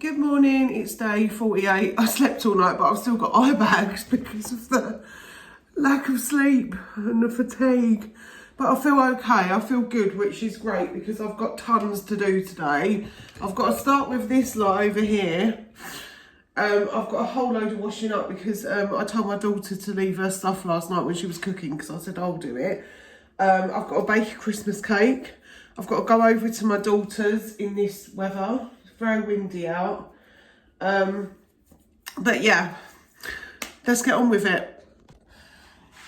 Good morning, it's day 48. I slept all night, but I've still got eye bags because of the lack of sleep and the fatigue. But I feel okay, I feel good, which is great because I've got tons to do today. I've got to start with this lot over here. I've got a whole load of washing up because I told my daughter to leave her stuff last night when she was cooking because I said I'll do it. I've got to bake a Christmas cake. I've got to go over to my daughter's in this weather. It's very windy out. But yeah, let's get on with it.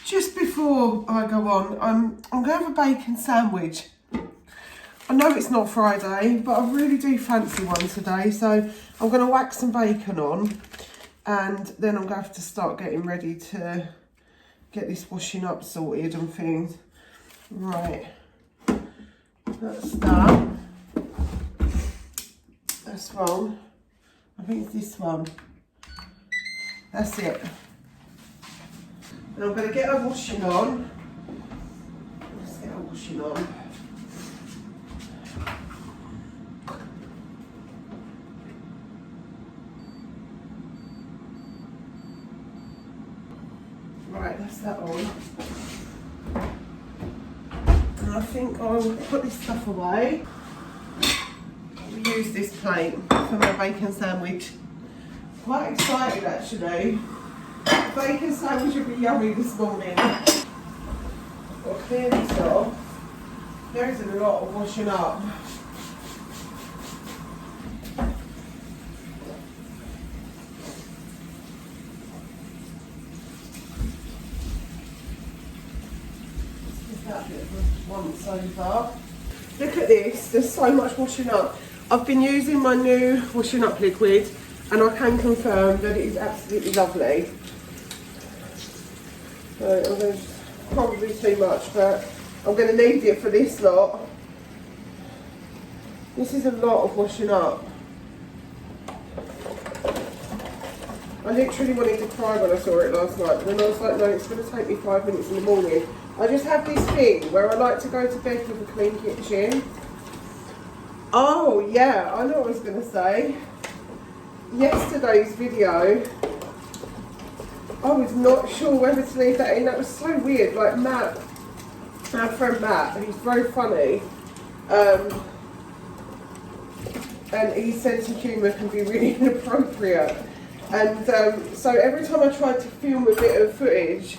Just before I go on, I'm going to have a bacon sandwich. I know it's not Friday, but I really do fancy one today. So I'm going to whack some bacon on and then I'm going to have to start getting ready to get this washing up sorted and things. Right, that's that. That's wrong. I think it's this one. That's it. And I'm going to get her washing on. Let's get her washing on. Right, that's that on. And I think I'll put this stuff away. I'll use this plate for my bacon sandwich. Quite excited actually. The bacon sandwich would be yummy this morning. I'll clear this off. There's a lot of washing up. That bit of once over. Look at this, there's so much washing up. I've been using my new washing up liquid and I can confirm that it is absolutely lovely. So I'm going to, probably too much, but I'm going to need it for this lot. This is a lot of washing up. I literally wanted to cry when I saw it last night, but then I was like, no, it's going to take me 5 minutes in the morning. I just have this thing where I like to go to bed with a clean kitchen. Oh yeah, I know what I was going to say. Yesterday's video, I was not sure whether to leave that in. That was so weird. Like Matt, our friend Matt, he's very funny. And his sense of humour can be really inappropriate. And so every time I tried to film a bit of footage,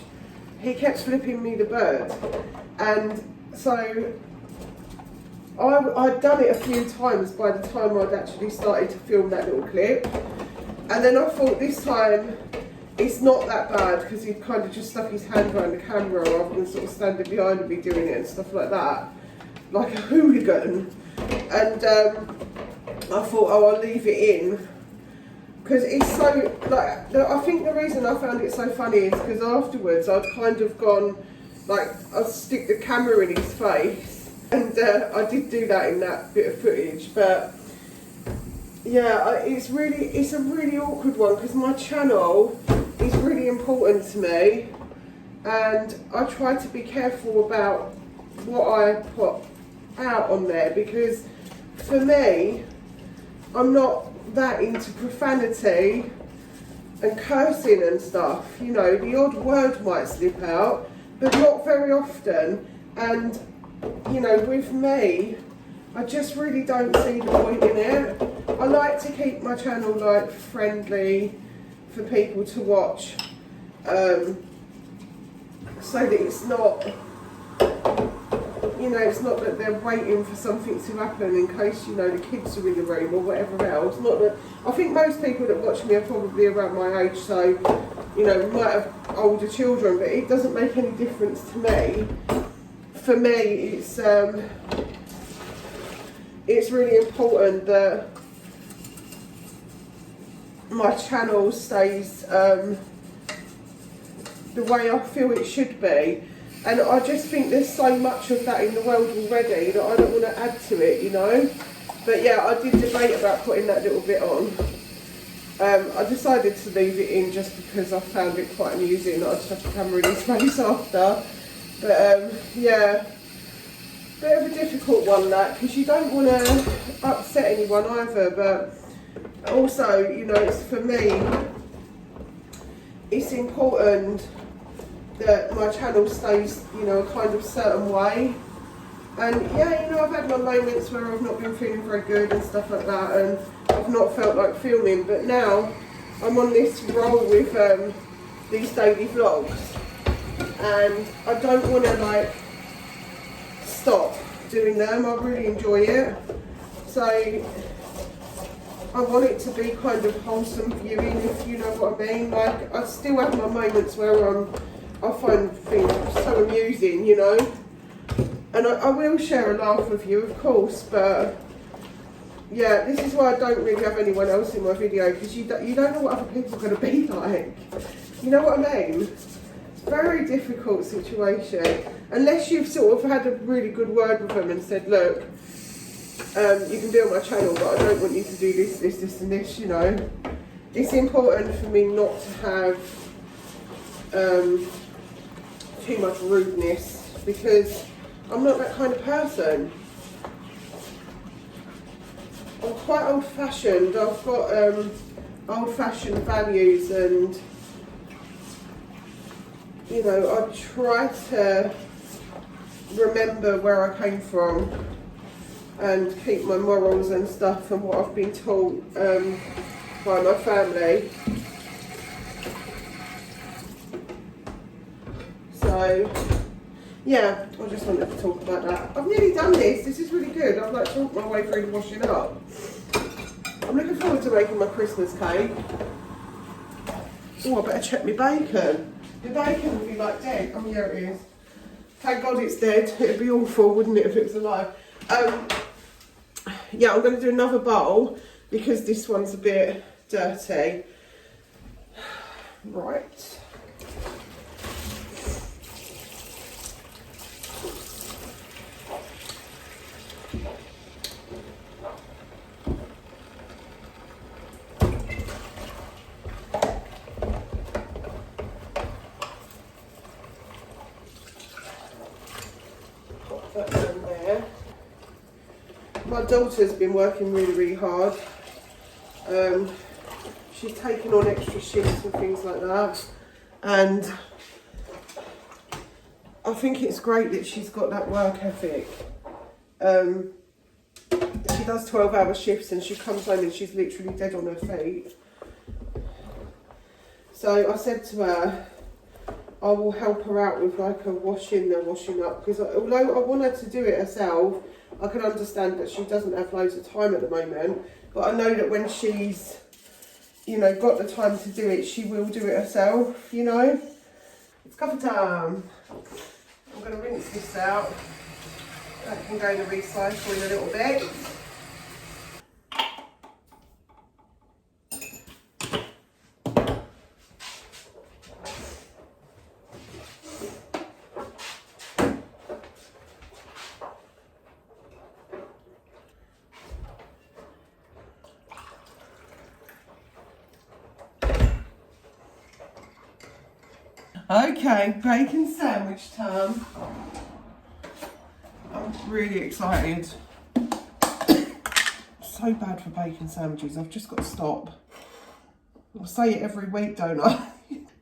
he kept flipping me the bird. And so I'd done it a few times by the time I'd actually started to film that little clip. And then I thought this time it's not that bad because he kind of just stuck his hand around the camera rather than sort of standing behind me doing it and stuff like that. Like a hooligan. And I thought, oh, I'll leave it in. Because it's so, like, I think the reason I found it so funny is because afterwards I'd kind of gone, like, I'd stick the camera in his face. And I did do that in that bit of footage, but yeah, it's a really awkward one because my channel is really important to me and I try to be careful about what I put out on there because for me, I'm not that into profanity and cursing and stuff. You know, the odd word might slip out, but not very often. And you know, with me, I just really don't see the point in it. I like to keep my channel like friendly for people to watch, so that it's not, you know, it's not that they're waiting for something to happen in case, you know, the kids are in the room or whatever else. Not that, I think most people that watch me are probably around my age, so, you know, might have older children, but it doesn't make any difference to me. For me, it's really important that my channel stays the way I feel it should be. And I just think there's so much of that in the world already that I don't want to add to it, you know. But yeah, I did debate about putting that little bit on. I decided to leave it in just because I found it quite amusing that I just have the camera in his face after. But yeah, bit of a difficult one that, because you don't want to upset anyone either, but Also, you know, it's, for me, it's important that my channel stays, you know, a kind of certain way. And yeah, you know, I've had my moments where I've not been feeling very good and stuff like that, and I've not felt like filming, but now I'm on this roll with these daily vlogs, and I don't want to like stop doing them. I really enjoy it, so I want it to be kind of wholesome viewing, if you know what I mean. Like, I still have my moments where I find things so amusing, you know, and I will share a laugh with you, of course, but yeah, this is why I don't really have anyone else in my video, because you don't know what other people are going to be like. You know what I mean? It's a very difficult situation, unless you've sort of had a really good word with them and said, look, you can be on my channel, but I don't want you to do this, this, this and this, you know. It's important for me not to have too much rudeness, because I'm not that kind of person. I'm quite old-fashioned. I've got old-fashioned values, and you know, I try to remember where I came from and keep my morals and stuff and what I've been taught by my family. So yeah, I just wanted to talk about that. I've nearly done this. This is really good. I've like talked my way through the washing up. I'm looking forward to making my Christmas cake. Oh, I better check my bacon. The bacon will be like dead. Oh, here it is. Thank God it's dead. It'd be awful, wouldn't it, if it was alive? Yeah, I'm going to do another bowl because this one's a bit dirty. Right. Pop that down there. My daughter's been working really, really hard. She's taken on extra shifts and things like that, and I think it's great that she's got that work ethic. She does 12-hour shifts and she comes home and she's literally dead on her feet. So I said to her, I will help her out with like a washing up, because although I want her to do it herself, I can understand that she doesn't have loads of time at the moment, but I know that when she's, you know, got the time to do it, she will do it herself, you know. It's coffee time. I'm going to rinse this out. That can go in the recycle in a little bit. Okay, bacon sandwich time. I'm really excited. So bad for bacon sandwiches, I've just got to stop. I say it every week, don't I?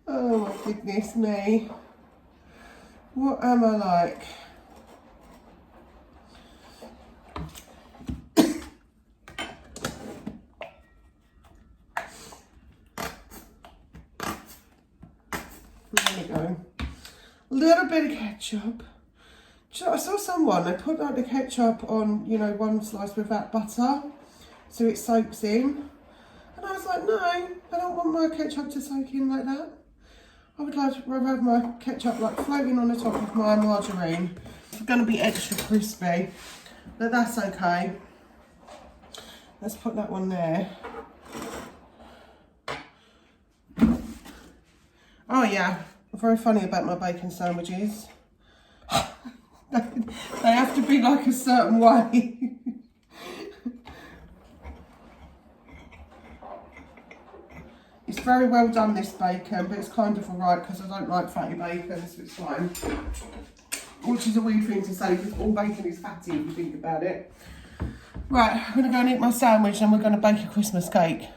Oh my goodness me. What am I like? There we go. A little bit of ketchup. So I saw someone, they put like the ketchup on, you know, one slice without butter, so it soaks in. And I was like, no, I don't want my ketchup to soak in like that. I would like to have my ketchup like floating on the top of my margarine. It's going to be extra crispy, but that's okay. Let's put that one there. Oh yeah, very funny about my bacon sandwiches. They have to be like a certain way. It's very well done, this bacon, but it's kind of alright because I don't like fatty bacon, so it's fine. Which is a weird thing to say because all bacon is fatty if you think about it. Right, I'm gonna go and eat my sandwich and we're gonna bake a Christmas cake.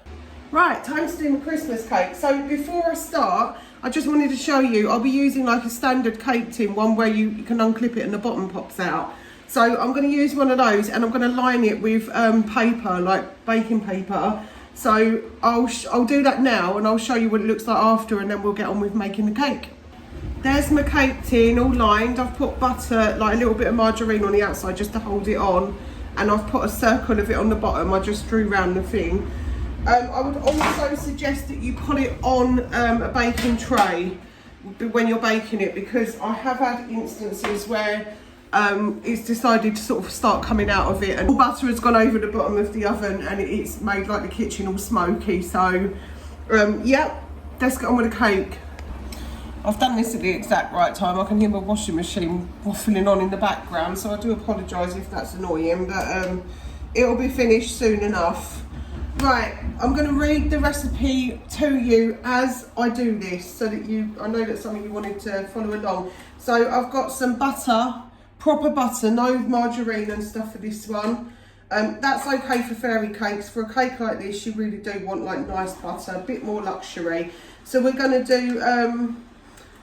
Right, time to do my Christmas cake. So before I start, I just wanted to show you, I'll be using like a standard cake tin, one where you can unclip it and the bottom pops out. So I'm gonna use one of those and I'm gonna line it with paper, like baking paper. So I'll do that now and I'll show you what it looks like after, and then we'll get on with making the cake. There's my cake tin all lined. I've put butter, like a little bit of margarine on the outside just to hold it on. And I've put a circle of it on the bottom. I just drew around the thing. I would also suggest that you put it on a baking tray when you're baking it, because I have had instances where it's decided to sort of start coming out of it and all butter has gone over the bottom of the oven and it's made like the kitchen all smoky. So yeah, let's get on with the cake. I've done this at the exact right time. I can hear my washing machine waffling on in the background, so I do apologise if that's annoying, but it'll be finished soon enough. Right, I'm going to read the recipe to you as I do this, so that I know that some of you wanted to follow along. So I've got some butter, proper butter, no margarine and stuff for this one. That's okay for fairy cakes. For a cake like this, you really do want like nice butter, a bit more luxury. So we're going to do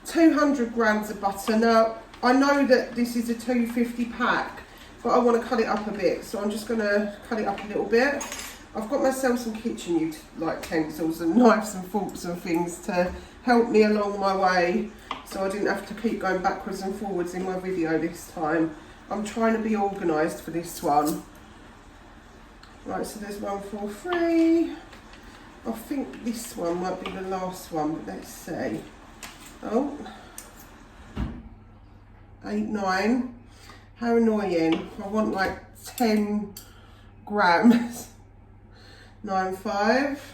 200 grams of butter. Now, I know that this is a 250 pack, but I want to cut it up a bit, so I'm just going to cut it up a little bit. I've got myself some kitchen utensils and knives and forks and things to help me along my way, so I didn't have to keep going backwards and forwards in my video this time. I'm trying to be organised for this one. Right, so there's 1, 4, 3. I think this one might be the last one, but let's see. Oh, 8, 9. How annoying. I want like 10 grams. 9, 5.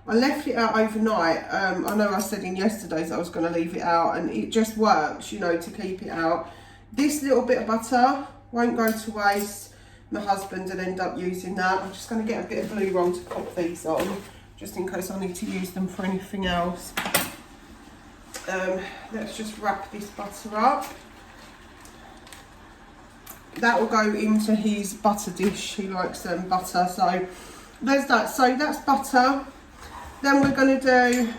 I left it out overnight. I know I said in yesterday's I was going to leave it out, and it just works, you know, to keep it out. This little bit of butter won't go to waste. My husband will end up using that. I'm just going to get a bit of glue roll to pop these on, just in case I need to use them for anything else. Let's just wrap this butter up. That will go into his butter dish. He likes butter, so there's that. So that's butter. Then we're going to do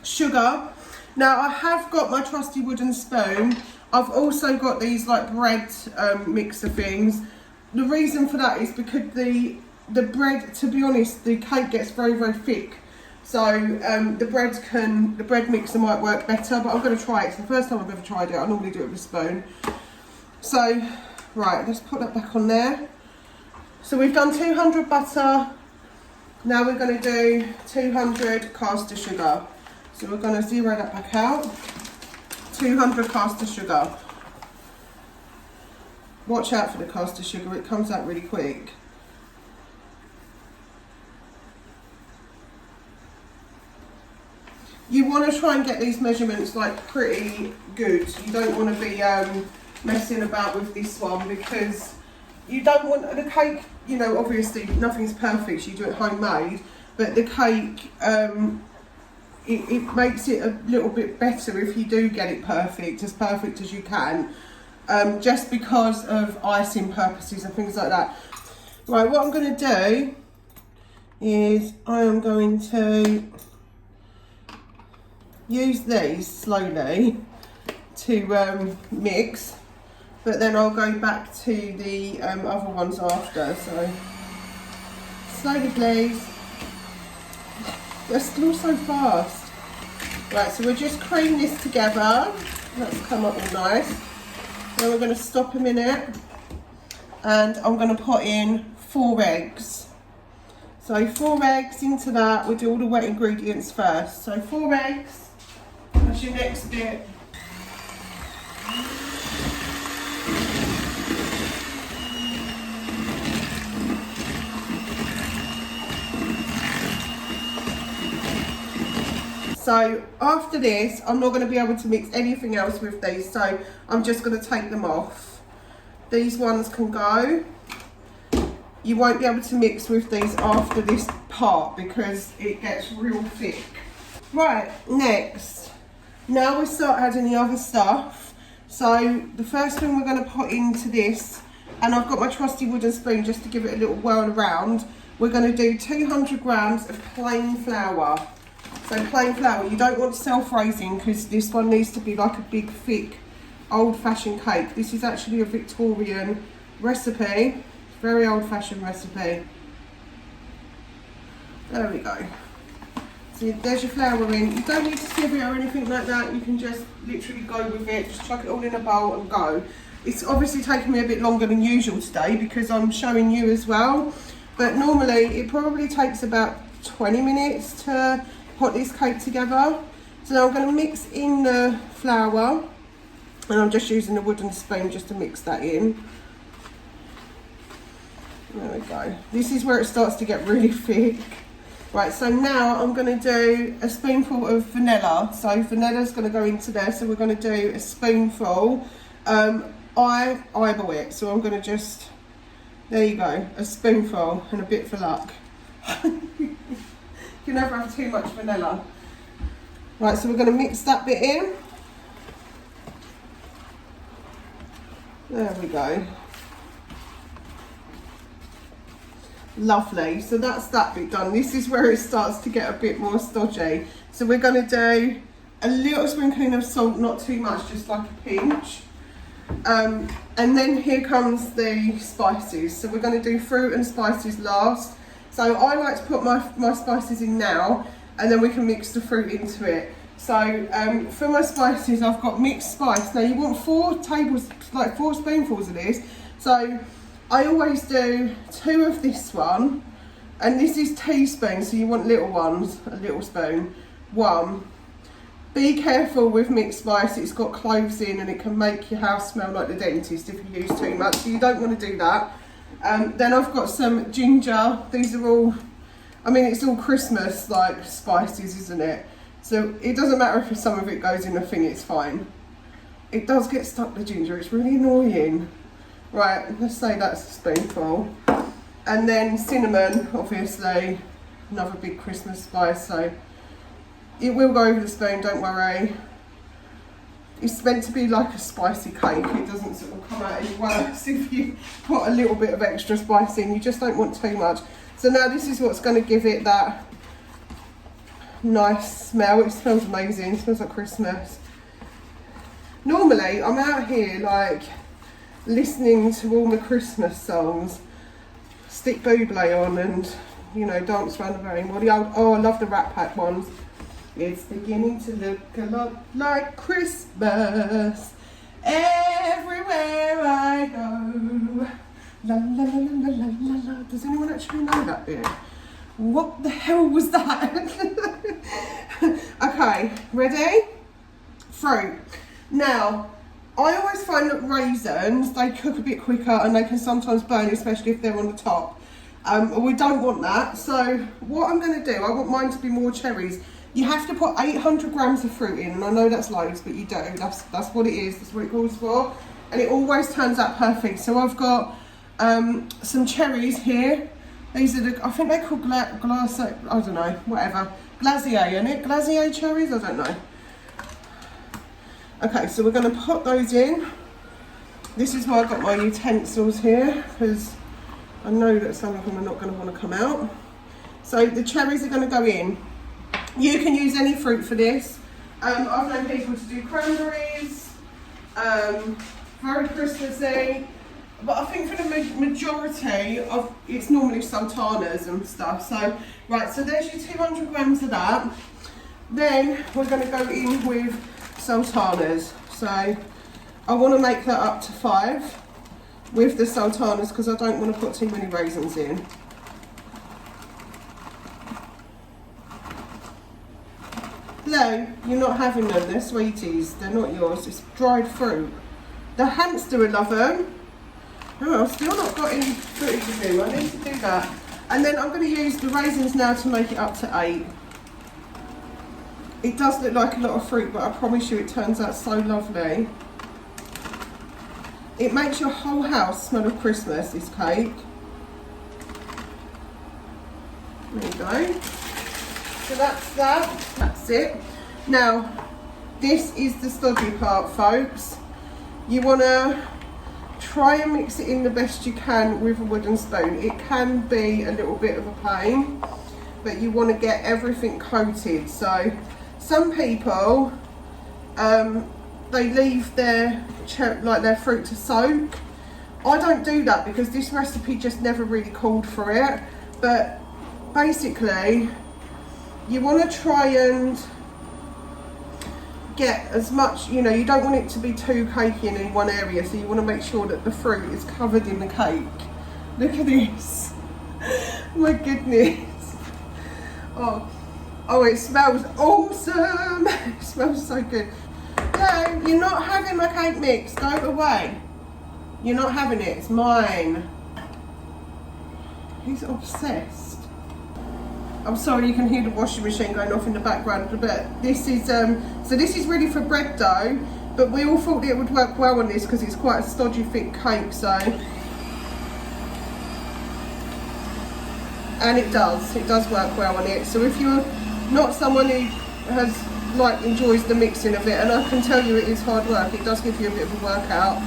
sugar. Now I have got my trusty wooden spoon. I've also got these like bread mixer things. The reason for that is because the bread, to be honest, the cake gets very, very thick. So the bread mixer might work better, but I'm going to try it. It's the first time I've ever tried it. I normally do it with a spoon. So, right, let's put that back on there. So we've done 200 butter. Now we're going to do 200 caster sugar. So we're going to zero that back out. 200 caster sugar. Watch out for the caster sugar, it comes out really quick. You want to try and get these measurements like pretty good. You don't want to be messing about with this one, because you don't want the cake, you know, obviously nothing's perfect, you do it homemade, but the cake, it makes it a little bit better if you do get it perfect as you can, just because of icing purposes and things like that. Right, what I'm going to do is I am going to use these slowly to mix, but then I'll go back to the other ones after. So slowly please. They're still so fast. Right, so we'll just cream this together. That's come up all nice. Then we're going to stop a minute, and I'm going to put in 4 eggs. So 4 eggs into that. We'll do all the wet ingredients first. So 4 eggs. That's your next bit. So after this, I'm not going to be able to mix anything else with these, so I'm just going to take them off. These ones can go. You won't be able to mix with these after this part because it gets real thick. Right, next. Now we start adding the other stuff. So the first thing we're going to put into this, and I've got my trusty wooden spoon just to give it a little whirl around. We're going to do 200 grams of plain flour. So plain flour, you don't want self-raising because this one needs to be like a big, thick, old-fashioned cake. This is actually a Victorian recipe, very old-fashioned recipe. There we go. So there's your flour in. You don't need to sieve it or anything like that. You can just literally go with it. Just chuck it all in a bowl and go. It's obviously taking me a bit longer than usual today because I'm showing you as well. But normally it probably takes about 20 minutes to put this cake together. So now I'm going to mix in the flour, and I'm just using the wooden spoon just to mix that in. There we go. This is where it starts to get really thick. Right, so now I'm going to do a spoonful of vanilla. So vanilla's going to go into there. So we're going to do a spoonful. I eyeball it, so I'm going to just, there you go, a spoonful and a bit for luck. You can never have too much vanilla. Right, so we're going to mix that bit in. There we go. Lovely, so that's that bit done. This is where it starts to get a bit more stodgy. So we're going to do a little sprinkling of salt, not too much, just like a pinch. And then here comes the spices. So we're going to do fruit and spices last. So I like to put my spices in now, and then we can mix the fruit into it. So for my spices, I've got mixed spice. Now you want 4 spoonfuls of this. So I always do 2 of this one, and this is teaspoons, so you want little ones, a little spoon, 1. Be careful with mixed spice, it's got cloves in and it can make your house smell like the dentist if you use too much, so you don't want to do that. Then I've got some ginger. These are all, I mean, it's all Christmas like spices, isn't it? So it doesn't matter if some of it goes in the thing, it's fine. It does get stuck, the ginger, it's really annoying. Right, let's say that's a spoonful. And then cinnamon, obviously, another big Christmas spice, so it will go over the spoon, don't worry. It's meant to be like a spicy cake. It doesn't sort of come out any worse if you put a little bit of extra spice in. You just don't want too much. So now this is what's going to give it that nice smell. It smells amazing. It smells like Christmas. Normally, I'm out here like listening to all the Christmas songs, stick Bublé on and, you know, dance around the room. Or the old, oh, I love the Rat Pack ones. It's beginning to look a lot like Christmas everywhere I go. La la la la la la la. Does anyone actually know that bit? What the hell was that? Okay, ready? Fruit. Now, I always find that raisins, they cook a bit quicker and they can sometimes burn, especially if they're on the top. We don't want that. So what I'm going to do, I want mine to be more cherries. You have to put 800 grams of fruit in, and I know that's loads, but you do. That's what it is. That's what it calls for, and it always turns out perfect. So I've got some cherries here. These are the, I think they're called glace. I don't know, whatever. Glacier, isn't it? Glacier cherries. I don't know. Okay, so we're going to put those in. This is why I've got my utensils here, because I know that some of them are not going to want to come out. So the cherries are going to go in. You can use any fruit for this. I've known people to do cranberries, very Christmassy, but I think for the majority of it's normally sultanas and stuff. So, right, so there's your 200 grams of that. Then we're going to go in with sultanas. So I want to make that up to 5 with the sultanas because I don't want to put too many raisins in. No, you're not having them, they're sweeties, they're not yours, it's dried fruit. The hamster would love them. Oh, I've still not got any footage of him, I need to do that. And then I'm going to use the raisins now to make it up to 8. It does look like a lot of fruit, but I promise you it turns out so lovely. It makes your whole house smell of Christmas, this cake. There you go. So that's that, that's it. Now, this is the stodgy part, folks. You want to try and mix it in the best you can with a wooden spoon. It can be a little bit of a pain, but you want to get everything coated. So some people, they leave their fruit to soak. I don't do that because this recipe just never really called for it. But basically, you want to try and get as much, you know, you don't want it to be too cakey in one area, so you want to make sure that the fruit is covered in the cake. Look at this. My goodness. Oh, it smells awesome. It smells so good. No, you're not having my cake mix. Go away. You're not having it. It's mine. He's obsessed. I'm sorry, you can hear the washing machine going off in the background, but this is so this is ready for bread dough, but we all thought it would work well on this because it's quite a stodgy thick cake, so, and it does work well on it. So if you're not someone who enjoys the mixing of it, and I can tell you it is hard work, it does give you a bit of a workout,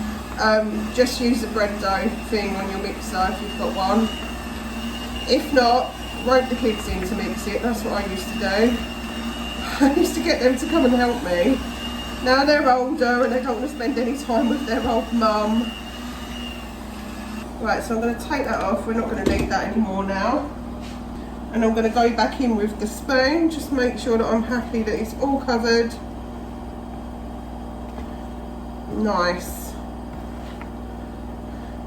just use the bread dough thing on your mixer if you've got one. If not, rope the kids in to mix it. That's what I used to do. I used to get them to come and help me. Now they're older and they don't want to spend any time with their old mum. Right, so I'm going to take that off. We're not going to need that anymore now. And I'm going to go back in with the spoon. Just make sure that I'm happy that it's all covered. Nice.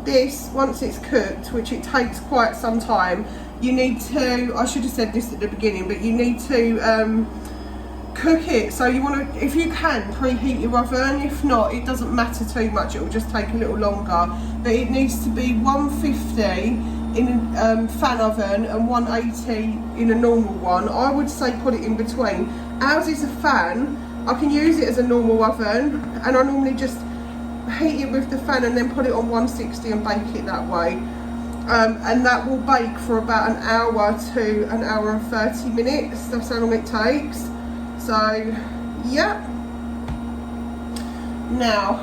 This, once it's cooked, which it takes quite some time, you need to, I should have said this at the beginning, but you need to cook it. So you want to, if you can, preheat your oven. If not, it doesn't matter too much, it will just take a little longer. But it needs to be 150 in a fan oven and 180 in a normal one. I would say put it in between. Ours is a fan. I can use it as a normal oven, and I normally just heat it with the fan and then put it on 160 and bake it that way. And that will bake for about an hour to an hour and 30 minutes. That's how long it takes. So, yeah. Now,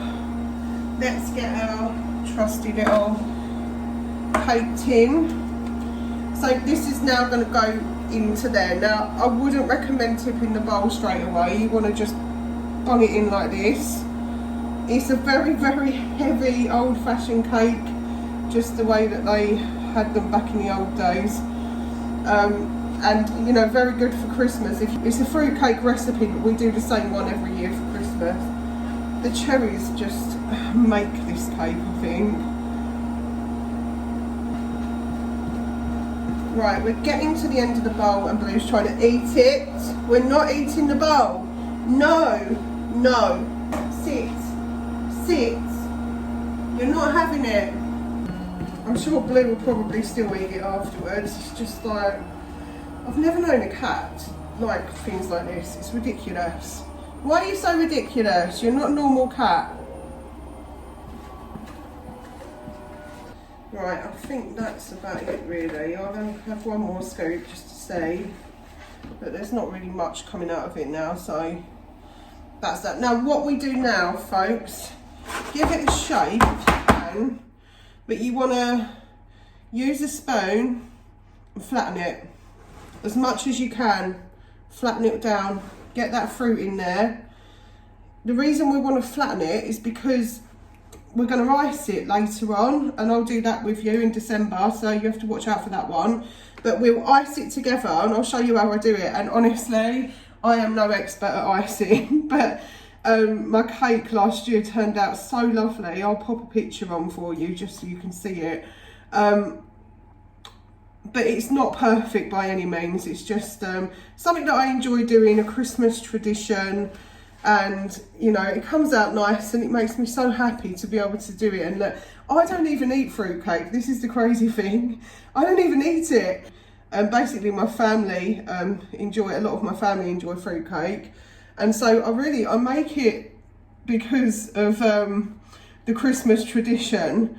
let's get our trusty little cake tin. So this is now going to go into there. Now, I wouldn't recommend tipping the bowl straight away. You want to just bung it in like this. It's a very, very heavy old-fashioned cake, just the way that they had them back in the old days, and you know, very good for Christmas. It's a fruit cake recipe, but we do the same one every year for Christmas. The cherries just make this cake, I think. Right, we're getting to the end of the bowl and Blue's trying to eat it. We're not eating the bowl. No, no, sit. You're not having it. I'm sure Blue will probably still eat it afterwards. It's just like, I've never known a cat like things like this. It's ridiculous. Why are you so ridiculous? You're not a normal cat. Right, I think that's about it really. I'll have one more scoop just to see. But there's not really much coming out of it now, so that's that. Now what we do now, folks, give it a shape if you can, but you want to use a spoon and flatten it as much as you can. Flatten it down, get that fruit in there. The reason we want to flatten it is because we're going to ice it later on, and I'll do that with you in December, so you have to watch out for that one. But we'll ice it together and I'll show you how I do it. And honestly, I am no expert at icing, but my cake last year turned out so lovely. I'll pop a picture on for you just so you can see it. But it's not perfect by any means. It's just something that I enjoy doing, a Christmas tradition. And you know, it comes out nice and it makes me so happy to be able to do it. And look, I don't even eat fruitcake. This is the crazy thing. I don't even eat it. And basically my family a lot of my family enjoy fruitcake. And so I make it because of the Christmas tradition.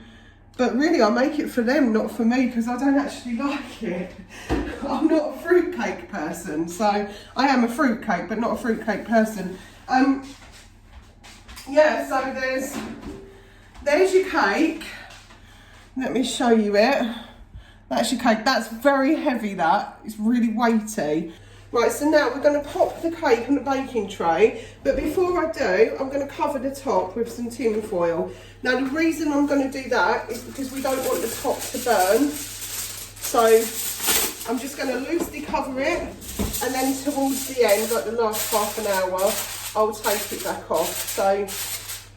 But really I make it for them, not for me, because I don't actually like it. I'm not a fruitcake person. So I am a fruitcake, but not a fruitcake person. Yeah, so there's there's your cake. Let me show you it. That's your cake. That's very heavy, that. It's really weighty. Right, so now we're going to pop the cake on the baking tray. But before I do, I'm going to cover the top with some tin foil. Now, the reason I'm going to do that is because we don't want the top to burn. So I'm just going to loosely cover it. And then towards the end, like the last half an hour, I'll take it back off. So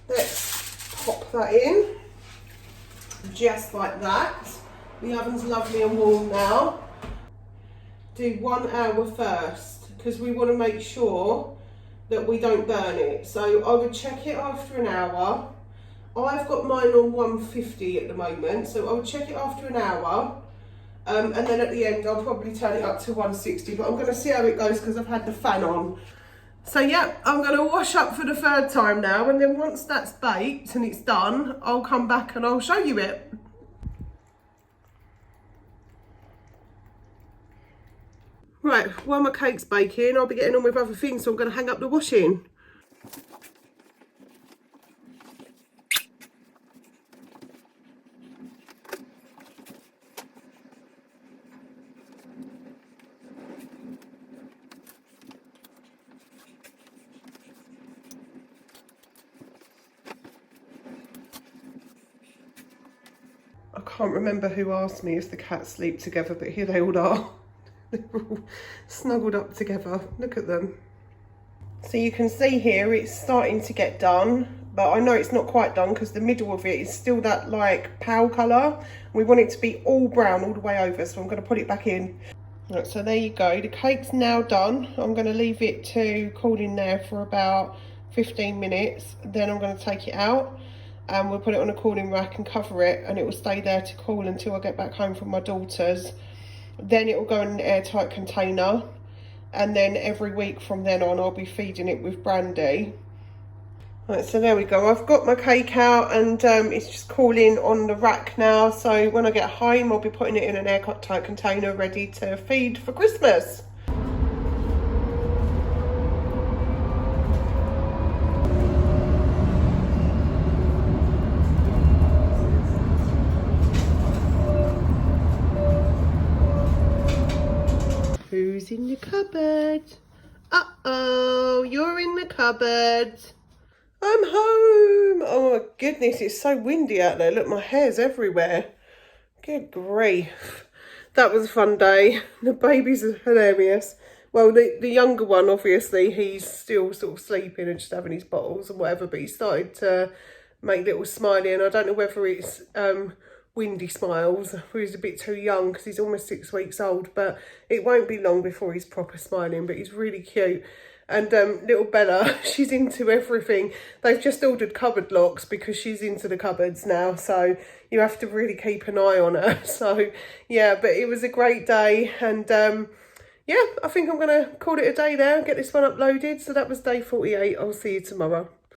let's pop that in. Just like that. The oven's lovely and warm now. Do 1 hour first because we want to make sure that we don't burn it. So I would check it after an hour. I've got mine on 150 at the moment, so I would check it after an hour. And then at the end I'll probably turn it up to 160, but I'm going to see how it goes because I've had the fan on. So yeah, I'm going to wash up for the 3rd time now, and then once that's baked and it's done, I'll come back and I'll show you it. Right, while my cake's baking, I'll be getting on with other things, so I'm going to hang up the washing. I can't remember who asked me if the cats sleep together, but here they all are. They're all snuggled up together. Look at them. So you can see here it's starting to get done, but I know it's not quite done because the middle of it is still that like pale colour. We want it to be all brown all the way over, so I'm going to put it back in. Right, so there you go. The cake's now done. I'm going to leave it to cool in there for about 15 minutes. Then I'm going to take it out and we'll put it on a cooling rack and cover it, and it will stay there to cool until I get back home from my daughter's. Then it will go in an airtight container, and then every week from then on I'll be feeding it with brandy. Right, so there we go. I've got my cake out and it's just cooling on the rack now. So when I get home, I'll be putting it in an airtight container ready to feed for Christmas. Who's in the cupboard? Uh-oh, you're in the cupboard. I'm home. Oh my goodness, it's so windy out there. Look, my hair's everywhere. Good grief. That was a fun day. The babies are hilarious. Well, the younger one, obviously, he's still sort of sleeping and just having his bottles and whatever, but he started to make little smiley, and I don't know whether it's windy smiles. He's a bit too young because he's almost 6 weeks old, but it won't be long before he's proper smiling, but he's really cute. And little Bella, she's into everything. They've just ordered cupboard locks because she's into the cupboards now, so you have to really keep an eye on her. So yeah, but it was a great day, and yeah, I think I'm going to call it a day there and get this one uploaded. So that was day 48. I'll see you tomorrow.